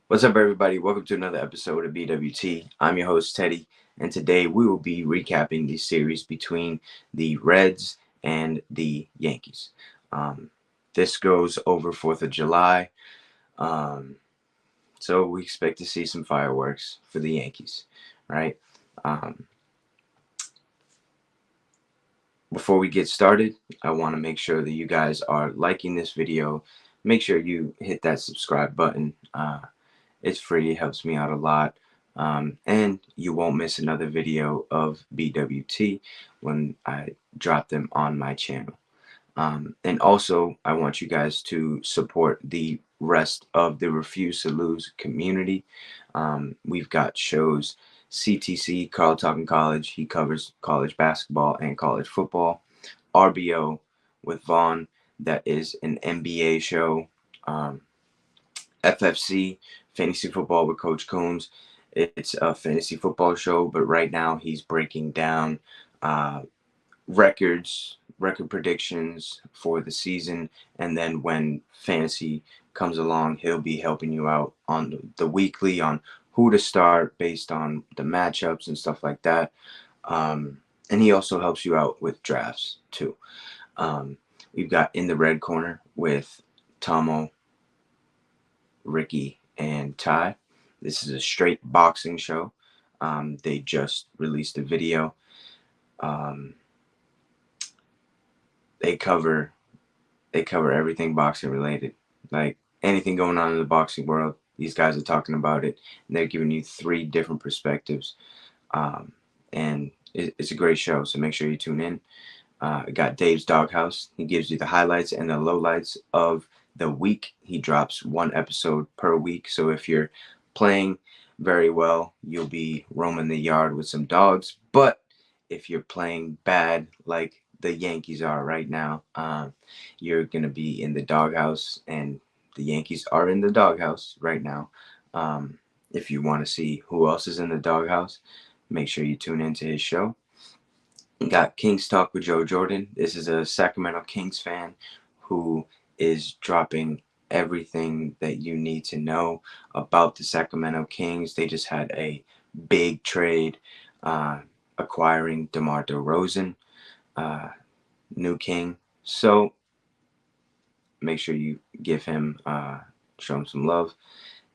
What's up, everybody? Welcome to another episode of BWT. I'm your host, Teddy, and today we will be recapping the series between the Reds and the Yankees. Um, this goes over 4th of July, um, so we expect to see some fireworks for the Yankees, right? Um, Before we get started, I want to make sure that you guys are liking this video. Make sure you hit that subscribe button. It's free, it helps me out a lot. And you won't miss another video of BWT when I drop them on my channel. And also, I want you guys to support the rest of the Refuse to Lose community. We've got shows CTC, Carl Talking College. He covers college basketball and college football. RBO with Vaughn, that is an NBA show. FFC, Fantasy Football with Coach Coombs. It's a fantasy football show, but right now he's breaking down uh, record predictions for the season, and then when fantasy comes along, he'll be helping you out on the weekly on who to start based on the matchups and stuff like that. And he also helps you out with drafts too. Um, we've got In the Red Corner with Tomo, Ricky, and Ty. This is a straight boxing show. They just released a video. Um, they cover they cover everything boxing related, like anything going on in the boxing world. These guys are talking about it, and they're giving you three different perspectives. And it's a great show, so make sure you tune in. I got Dave's Doghouse. He gives you the highlights and the lowlights of the week. He drops one episode per week. So if you're playing very well, you'll be roaming the yard with some dogs. But if you're playing bad, like the Yankees are right now, you're going to be in the doghouse. And the Yankees are in the doghouse right now. If you want to see who else is in the doghouse, make sure you tune into his show. Got Kings Talk with Joe Jordan. This is a Sacramento Kings fan who is dropping everything that you need to know about the Sacramento Kings. They just had a big trade uh, acquiring DeMar DeRozan, uh, new king. So make sure you give him, show him some love.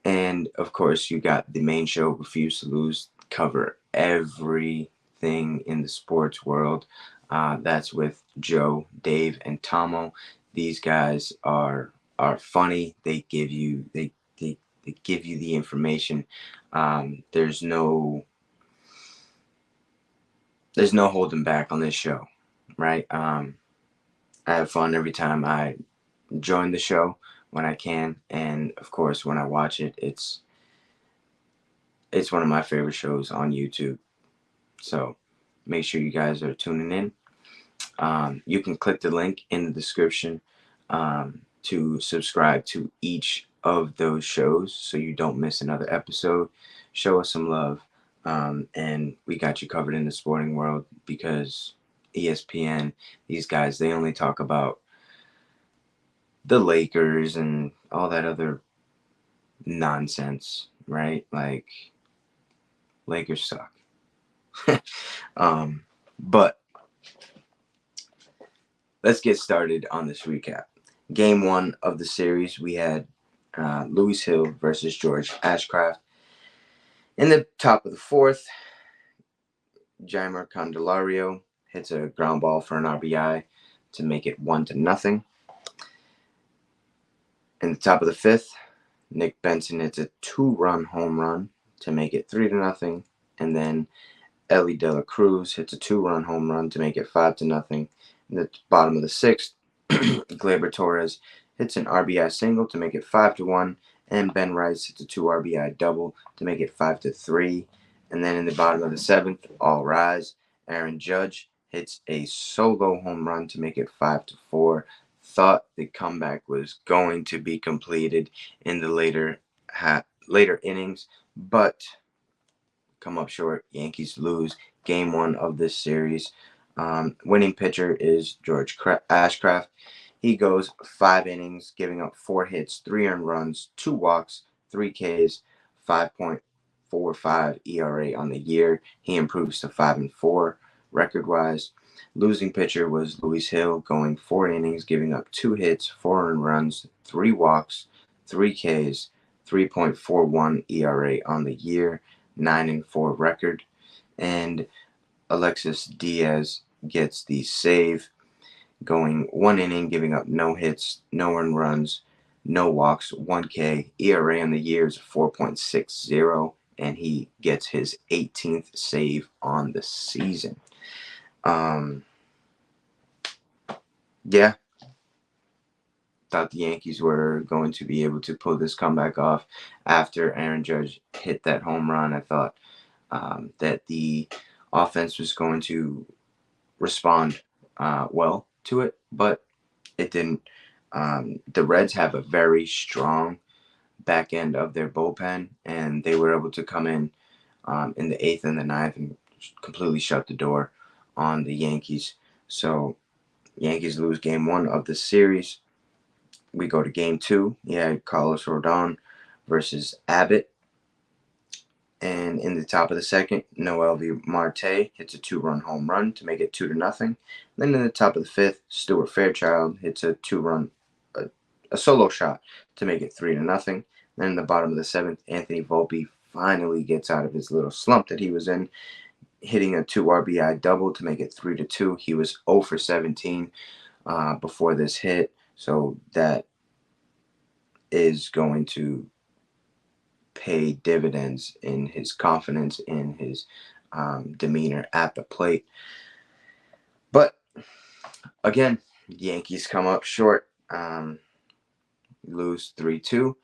And of course, you got the main show, Refuse to Lose, cover everything in the sports world. That's with Joe, Dave, and Tomo. These guys are funny. They give you the information. There's no holding back on this show, right? I have fun every time I join the show when I can, and of course when I watch it, it's one of my favorite shows on YouTube. So make sure you guys are tuning in. You can click the link in the description to subscribe to each of those shows so you don't miss another episode. Show us some love. And we got you covered in the sporting world because ESPN, these guys, they only talk about the Lakers and all that other nonsense, right? Like, Lakers suck. um, but let's get started on this recap. Game one of the series, we had Lewis Hill versus George Ashcraft. In the top of the fourth, Jaimer Candelario hits a ground ball for an RBI to make it 1-0. In the top of the fifth, Nick Benson hits a 2-run home run to make it 3-0. And then Ellie De La Cruz hits a 2-run home run to make it 5-0. In the bottom of the sixth, Gleyber Torres hits an RBI single to make it 5-1, and Ben Rice hits a 2 RBI double to make it 5-3. And then in the bottom of the seventh, all rise, Aaron Judge hits a solo home run to make it 5-4. Thought the comeback was going to be completed in the later innings, but come up short. Yankees lose game one of this series. Winning pitcher is George Ashcraft. He goes 5 innings, giving up 4 hits, 3 earned runs, 2 walks, 3 Ks, 5.45 ERA on the year. He improves to 5-4 record-wise. Losing pitcher was Luis Hill, going 4 innings, giving up 2 hits, 4 earned runs, 3 walks, 3 Ks, 3.41 ERA on the year, 9-4 record. And Alexis Diaz gets the save, going 1 inning, giving up no hits, no earned runs, no walks, 1 K. ERA on the year is 4.60, and he gets his 18th save on the season. Yeah, thought the Yankees were going to be able to pull this comeback off after Aaron Judge hit that home run. I thought that the offense was going to respond well to it, but it didn't. The Reds have a very strong back end of their bullpen, and they were able to come in the 8th and the 9th and completely shut the door on the Yankees. So Yankees lose game 1 of the series. We go to game 2. You had Carlos Rodon versus Abbott. And in the top of the second, Noelvi Marte hits a 2-run home run to make it 2-0. Then in the top of the 5th, Stuart Fairchild hits a 2-run a solo shot to make it 3-0. Then in the bottom of the 7th, Anthony Volpe finally gets out of his little slump that he was in, hitting a 2 RBI double to make it 3-2. He was 0 for 17 before this hit, so that is going to pay dividends in his confidence, in his demeanor at the plate. But again, Yankees come up short, lose 3-2,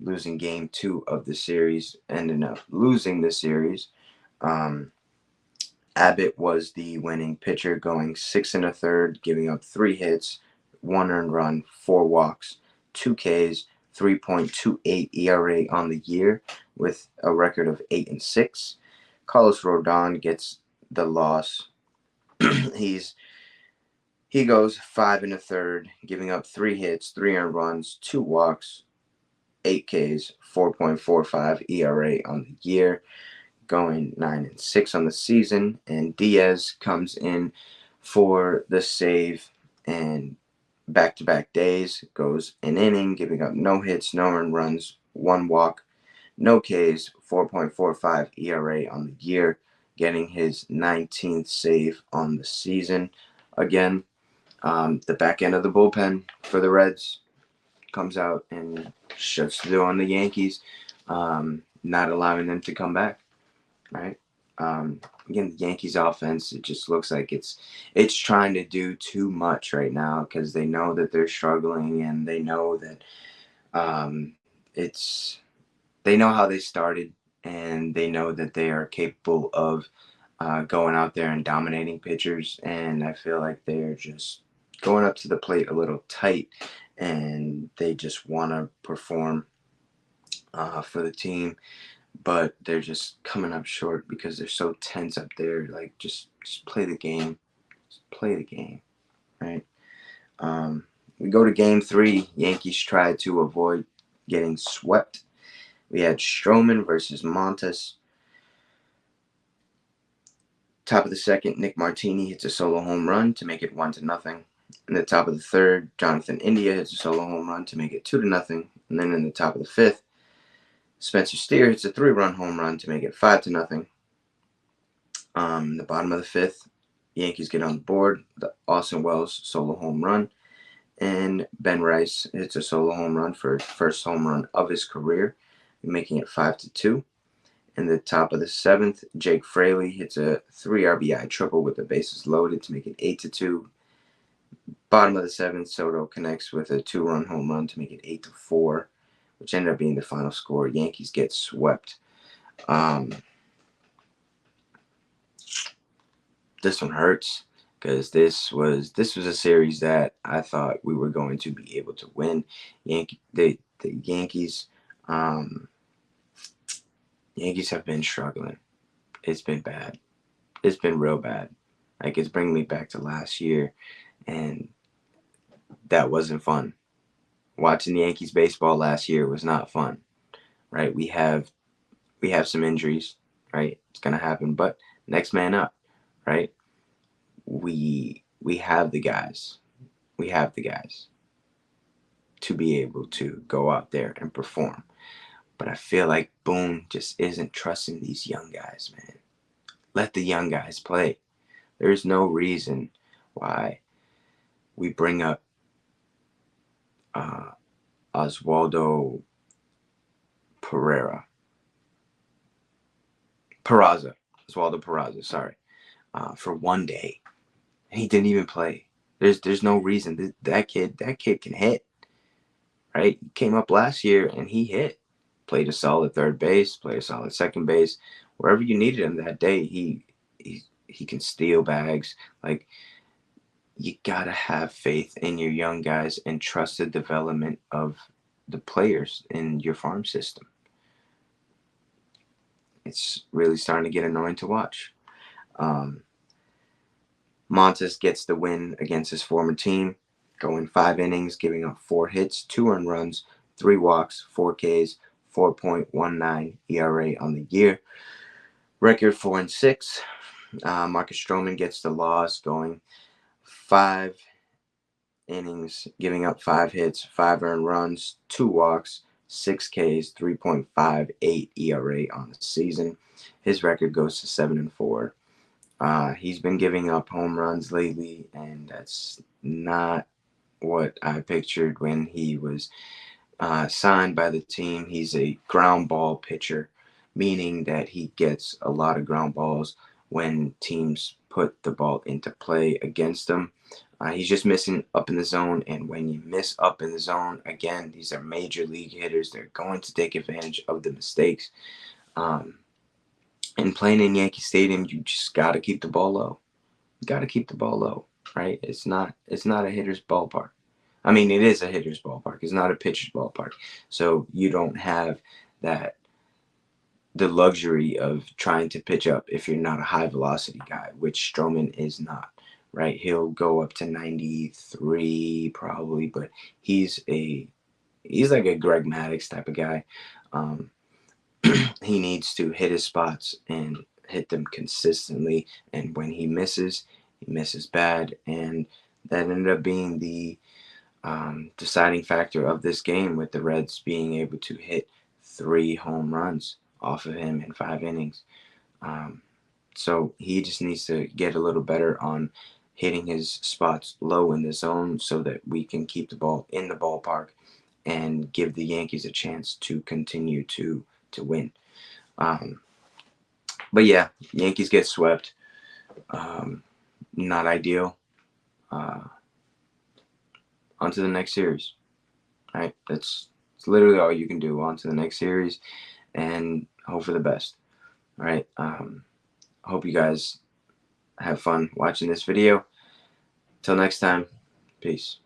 losing game 2 of the series, ending up losing the series. Abbott was the winning pitcher, going 6 1/3, giving up 3 hits, 1 earned run, 4 walks, 2 Ks, 3.28 ERA on the year, with a record of 8-6. Carlos Rodon gets the loss. He goes 5 1/3, giving up 3 hits, 3 earned runs, 2 walks, 8 Ks, 4.45 ERA on the year, going 9-6 on the season. And Diaz comes in for the save, and back-to-back days goes an inning, giving up no hits, no earned runs, 1 walk, no Ks, 4.45 ERA on the year, getting his 19th save on the season. Again, the back end of the bullpen for the Reds comes out and shuts the door on the Yankees, not allowing them to come back. Right? Again, the Yankees offense, it just looks like it's trying to do too much right now, because they know that they're struggling, and they know that they know how they started, and they know that they are capable of going out there and dominating pitchers. And I feel like they're just going up to the plate a little tight, and they just want to perform for the team, but they're just coming up short because they're so tense up there. Like, just play the game. Just play the game, right? We go to game 3. Yankees try to avoid getting swept. We had Stroman versus Montes. Top of the second, Nick Martini hits a solo home run to make it 1-0. In the top of the third, Jonathan India hits a solo home run to make it 2-0. And then in the top of the 5th, Spencer Steer hits a 3-run home run to make it 5-0. The bottom of the 5th, Yankees get on the board. The Austin Wells solo home run, and Ben Rice hits a solo home run for his first home run of his career, making it 5-2. In the top of the 7th, Jake Fraley hits a 3 RBI triple with the bases loaded to make it 8-2. Bottom of the 7th, Soto connects with a 2-run home run to make it 8-4, which ended up being the final score. Yankees get swept. This one hurts, because this was a series that I thought we were going to be able to win. The Yankees, Yankees have been struggling. It's been bad. It's been real bad. Like, it's bringing me back to last year, and that wasn't fun. Watching the Yankees baseball last year was not fun, right? We have some injuries, right? It's gonna happen, but next man up, right? We have the guys. We have the guys to be able to go out there and perform. But I feel like Boone just isn't trusting these young guys, man. Let the young guys play. There's no reason why we bring up uh, Oswaldo Pereira, Peraza, Oswaldo Peraza, sorry, for one day, and he didn't even play. There's no reason that kid can hit, right? He came up last year and he hit, played a solid third base, played a solid second base, wherever you needed him that day. He can steal bags. Like, you gotta have faith in your young guys and trust the development of the players in your farm system. It's really starting to get annoying to watch. Um, Montes gets the win against his former team, going 5 innings, giving up 4 hits, 2 earned runs, 3 walks, 4 Ks, 4.19 ERA on the year. Record 4-6. Marcus Stroman gets the loss, going 5 innings, giving up 5 hits, 5 earned runs, 2 walks, 6 Ks, 3.58 ERA on the season. His record goes to 7-4. He's been giving up home runs lately, and that's not what I pictured when he was signed by the team. He's a ground ball pitcher, meaning that he gets a lot of ground balls when teams put the ball into play against him. He's just missing up in the zone, and when you miss up in the zone, again, these are major league hitters. They're going to take advantage of the mistakes. Um, and playing in Yankee Stadium, you just got to keep the ball low. You got to keep the ball low, right? It's not a hitter's ballpark. I mean, it is a hitter's ballpark. It's not a pitcher's ballpark. So you don't have that the luxury of trying to pitch up if you're not a high velocity guy, which Stroman is not, right? He'll go up to 93 probably, but he's like a Greg Maddux type of guy. Um, he needs to hit his spots and hit them consistently. And when he misses bad. And that ended up being the deciding factor of this game, with the Reds being able to hit 3 home runs off of him in 5 innings. Um, so he just needs to get a little better on hitting his spots low in the zone so that we can keep the ball in the ballpark and give the Yankees a chance to continue to win. Um, but yeah, Yankees get swept. Um, Not ideal. Uh, On to the next series, right? It's literally all you can do. On to the next series and hope for the best, right? I hope you guys have fun watching this video. Till next time, peace.